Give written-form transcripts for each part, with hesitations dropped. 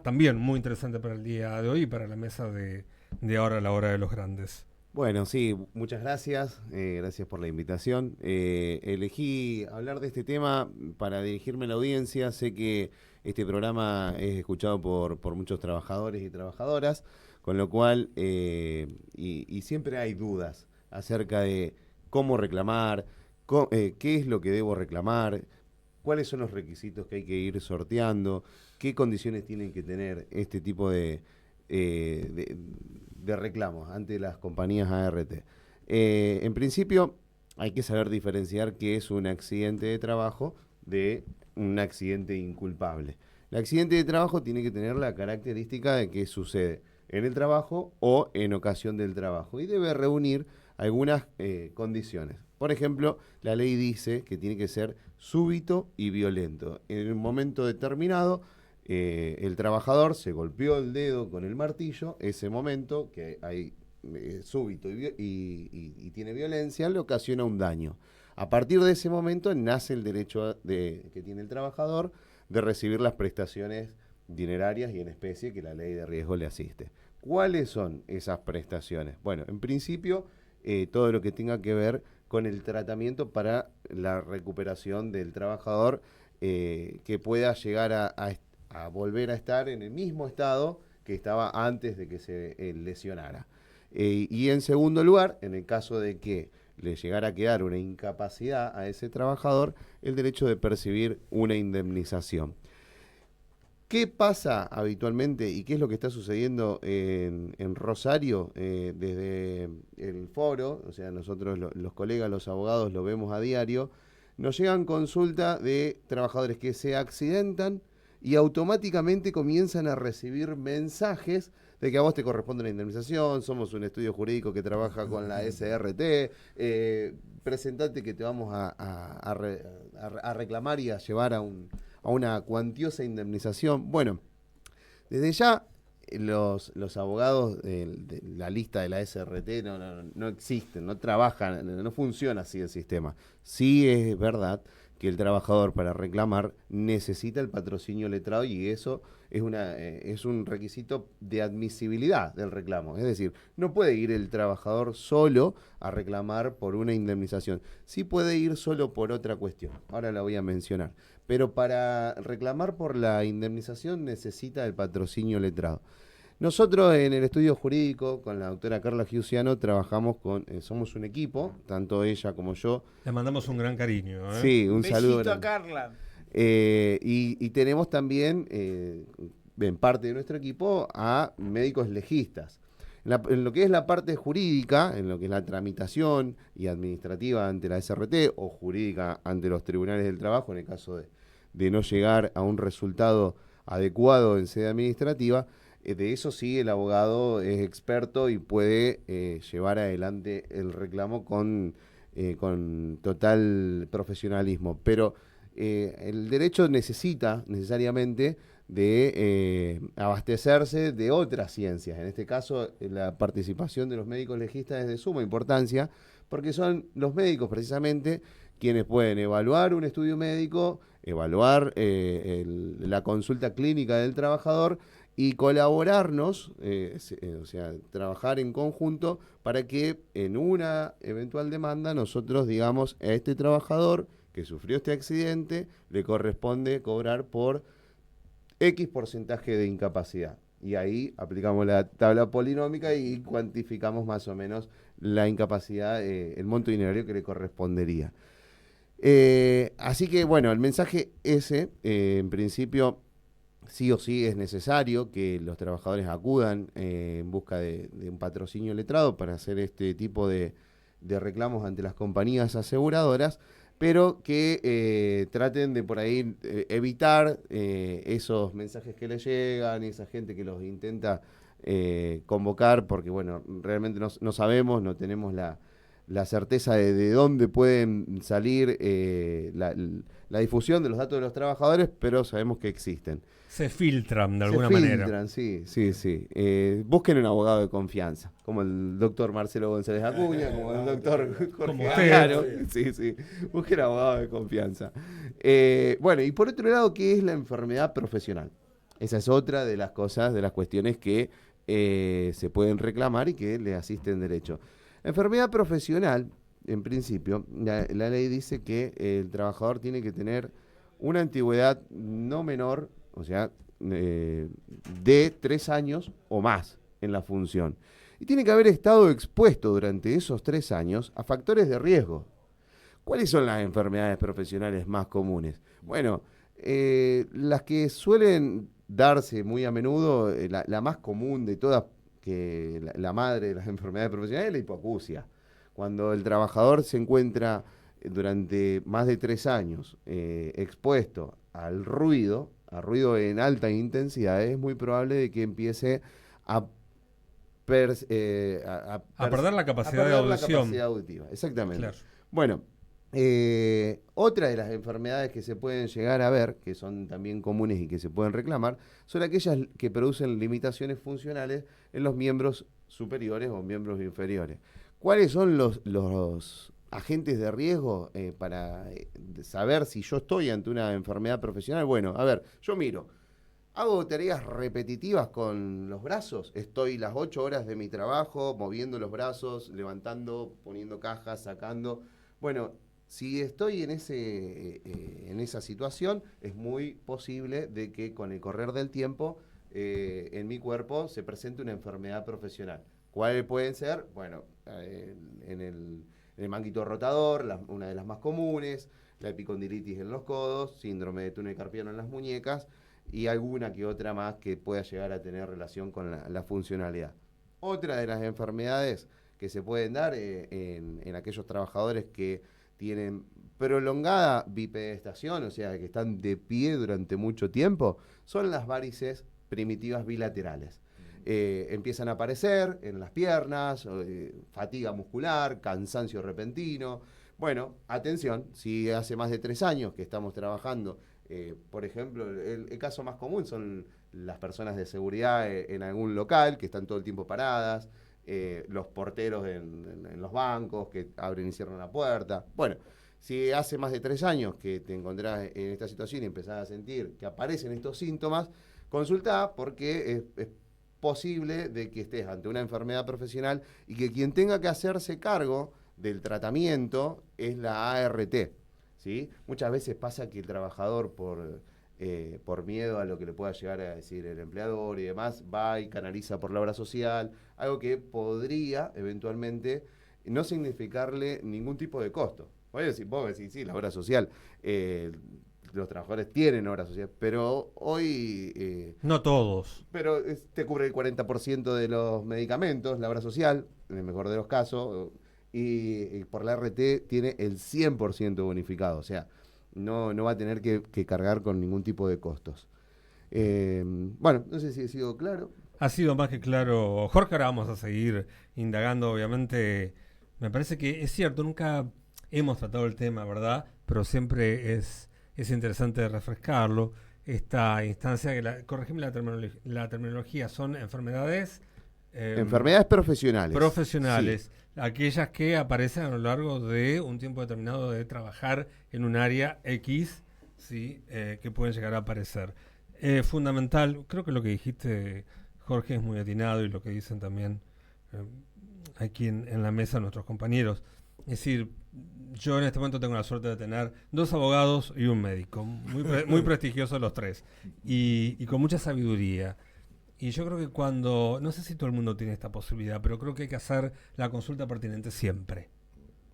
también muy interesante para el día de hoy y para la mesa de ahora a la hora de los grandes. Bueno, sí, muchas gracias, gracias por la invitación. Elegí hablar de este tema para dirigirme a la audiencia. Sé que este programa es escuchado por muchos trabajadores y trabajadoras, con lo cual, y siempre hay dudas acerca de cómo reclamar, qué es lo que debo reclamar, cuáles son los requisitos que hay que ir sorteando, qué condiciones tienen que tener este tipo eh, de, de reclamos ante las compañías ART. En principio, hay que saber diferenciar qué es un accidente de trabajo de un accidente inculpable. El accidente de trabajo tiene que tener la característica de que sucede en el trabajo o en ocasión del trabajo y debe reunir algunas condiciones. Por ejemplo, la ley dice que tiene que ser súbito y violento. En un momento determinado, el trabajador se golpeó el dedo con el martillo, ese momento que hay súbito y tiene violencia, le ocasiona un daño. A partir de ese momento nace el derecho que tiene el trabajador de recibir las prestaciones dinerarias y en especie que la ley de riesgo le asiste. ¿Cuáles son esas prestaciones? Bueno, en principio, todo lo que tenga que ver con el tratamiento para la recuperación del trabajador, que pueda llegar a volver a estar en el mismo estado que estaba antes de que se lesionara. Y en segundo lugar, en el caso de que le llegara a quedar una incapacidad a ese trabajador, el derecho de percibir una indemnización. ¿Qué pasa habitualmente y qué es lo que está sucediendo en Rosario desde el foro? O sea, nosotros los colegas, los abogados, lo vemos a diario. Nos llegan consultas de trabajadores que se accidentan y automáticamente comienzan a recibir mensajes de que a vos te corresponde una indemnización, somos un estudio jurídico que trabaja con la SRT, presentate que te vamos a reclamar y a llevar a una cuantiosa indemnización. Bueno, desde ya los abogados de la lista de la SRT no existen, no trabajan, no funciona así el sistema. Sí es verdad que el trabajador para reclamar necesita el patrocinio letrado y eso es un requisito de admisibilidad del reclamo. Es decir, no puede ir el trabajador solo a reclamar por una indemnización. Sí puede ir solo por otra cuestión. Ahora la voy a mencionar. Pero para reclamar por la indemnización necesita el patrocinio letrado. Nosotros en el estudio jurídico con la doctora Carla Giussiano trabajamos somos un equipo, tanto ella como yo. Le mandamos un gran cariño. Sí, un saludo Besito a grande. Carla. Y tenemos también, en parte de nuestro equipo, a médicos legistas. En lo que es la parte jurídica, en lo que es la tramitación y administrativa ante la SRT o jurídica ante los tribunales del trabajo, en el caso de no llegar a un resultado adecuado en sede administrativa, de eso sí el abogado es experto y puede llevar adelante el reclamo con total profesionalismo. Pero el derecho necesita necesariamente de abastecerse de otras ciencias. En este caso, la participación de los médicos legistas es de suma importancia porque son los médicos precisamente quienes pueden evaluar un estudio médico, evaluar la consulta clínica del trabajador y colaborarnos, o sea, trabajar en conjunto para que en una eventual demanda nosotros digamos a este trabajador que sufrió este accidente le corresponde cobrar por X porcentaje de incapacidad. Y ahí aplicamos la tabla polinómica y cuantificamos más o menos la incapacidad, el monto dinerario que le correspondería. Así que bueno, el mensaje ese, en principio, sí o sí es necesario que los trabajadores acudan en busca de un patrocinio letrado para hacer este tipo de reclamos ante las compañías aseguradoras, pero que traten de por ahí evitar esos mensajes que les llegan, esa gente que los intenta convocar, porque bueno, realmente no sabemos, no tenemos la certeza de dónde pueden salir la difusión de los datos de los trabajadores, pero sabemos que existen. Se filtran de Se alguna filtran, manera. sí. Busquen un abogado de confianza, como el doctor Marcelo González Acuña, como el doctor Como Jorge usted. Agaro. Sí. Busquen abogado de confianza. Bueno, y por otro lado, ¿qué es la enfermedad profesional? Esa es otra de las cosas, de las cuestiones que se pueden reclamar y que le asisten derecho. Enfermedad profesional, en principio, la ley dice que el trabajador tiene que tener una antigüedad no menor, o sea, de 3 años o más en la función. Y tiene que haber estado expuesto durante esos 3 años a factores de riesgo. ¿Cuáles son las enfermedades profesionales más comunes? Bueno, las que suelen darse muy a menudo, la más común de todas, que la madre de las enfermedades profesionales es la hipoacusia. Cuando el trabajador se encuentra durante más de 3 años expuesto al ruido, a ruido en alta intensidad, es muy probable de que empiece a, A perder la a capacidad de perder la audición. capacidad auditiva. Exactamente. Claro. Bueno, otra de las enfermedades que se pueden llegar a ver, que son también comunes y que se pueden reclamar, son aquellas que producen limitaciones funcionales en los miembros superiores o miembros inferiores. ¿Cuáles son los agentes de riesgo para saber si yo estoy ante una enfermedad profesional? Bueno, a ver, yo miro. Hago tareas repetitivas con los brazos. Estoy las 8 horas de mi trabajo moviendo los brazos, levantando, poniendo cajas, sacando. Bueno, si estoy en esa situación, es muy posible de que con el correr del tiempo en mi cuerpo se presente una enfermedad profesional. ¿Cuáles pueden ser? Bueno, en el manguito rotador, una de las más comunes, la epicondilitis en los codos, síndrome de túnel carpiano en las muñecas y alguna que otra más que pueda llegar a tener relación con la funcionalidad. Otra de las enfermedades que se pueden dar en aquellos trabajadores que tienen prolongada bipedestación, o sea, que están de pie durante mucho tiempo, son las varices primitivas bilaterales. Empiezan a aparecer en las piernas, fatiga muscular, cansancio repentino. Bueno, atención, si hace más de 3 años que estamos trabajando, por ejemplo, el caso más común son las personas de seguridad en algún local que están todo el tiempo paradas, los porteros en los bancos que abren y cierran la puerta. Bueno, si hace más de 3 años que te encontrás en esta situación y empezás a sentir que aparecen estos síntomas, consultá porque es posible de que estés ante una enfermedad profesional y que quien tenga que hacerse cargo del tratamiento es la ART. ¿Sí? Muchas veces pasa que el trabajador, por miedo a lo que le pueda llegar a decir el empleador y demás, va y canaliza por la obra social, algo que podría eventualmente no significarle ningún tipo de costo. Vos decís, sí, la obra social, los trabajadores tienen obra social, pero hoy... No todos. pero te cubre el 40% de los medicamentos, la obra social, en el mejor de los casos, y por la RT tiene el 100% bonificado, o sea, no va a tener que cargar con ningún tipo de costos. Bueno, no sé si he sido claro. Ha sido más que claro, Jorge. Ahora vamos a seguir indagando, obviamente. Me parece que es cierto, nunca hemos tratado el tema, ¿verdad? Pero siempre es interesante refrescarlo. Esta instancia, corregime la terminología, son enfermedades Enfermedades profesionales. profesionales, Sí. aquellas que aparecen a lo largo de un tiempo determinado de trabajar en un área X, ¿sí? Que pueden llegar a aparecer. Fundamental, creo que lo que dijiste, Jorge, es muy atinado, y lo que dicen también eh, aquí en la mesa nuestros compañeros. Es decir, yo en este momento tengo la suerte de tener 2 abogados y un médico, muy prestigiosos los 3, y con mucha sabiduría. Y yo creo que no sé si todo el mundo tiene esta posibilidad, pero creo que hay que hacer la consulta pertinente siempre.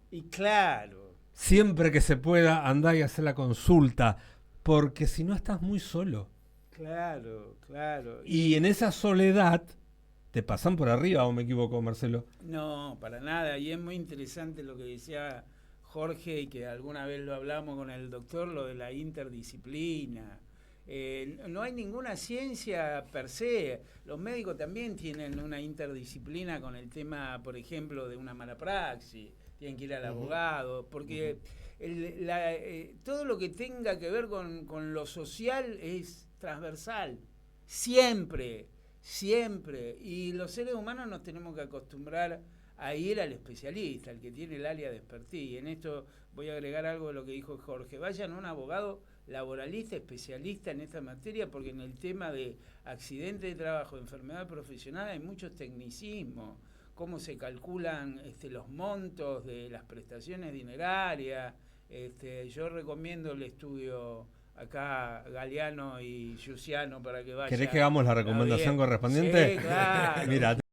Y claro. Siempre que se pueda, andar y hacer la consulta, porque si no estás muy solo. Claro, claro. Y en esa soledad te pasan por arriba, ¿o me equivoco, Marcelo? No, para nada. Y es muy interesante lo que decía Jorge, y que alguna vez lo hablamos con el doctor, lo de la interdisciplina. No hay ninguna ciencia per se. Los médicos también tienen una interdisciplina con el tema, por ejemplo, de una mala praxis. Tienen que ir al abogado, porque todo lo que tenga que ver con lo social es transversal. Siempre, siempre. Y los seres humanos nos tenemos que acostumbrar a ir al especialista, al que tiene el área de expertise. En esto voy a agregar algo de lo que dijo Jorge. Vayan a un abogado laboralista, especialista en esta materia, porque en el tema de accidente de trabajo, enfermedad profesional, hay muchos tecnicismos, cómo se calculan los montos de las prestaciones dinerarias. Yo recomiendo el estudio acá, Galeano y Giussiano, para que vayan. ¿Querés que hagamos la recomendación correspondiente? Sí, claro. Mira,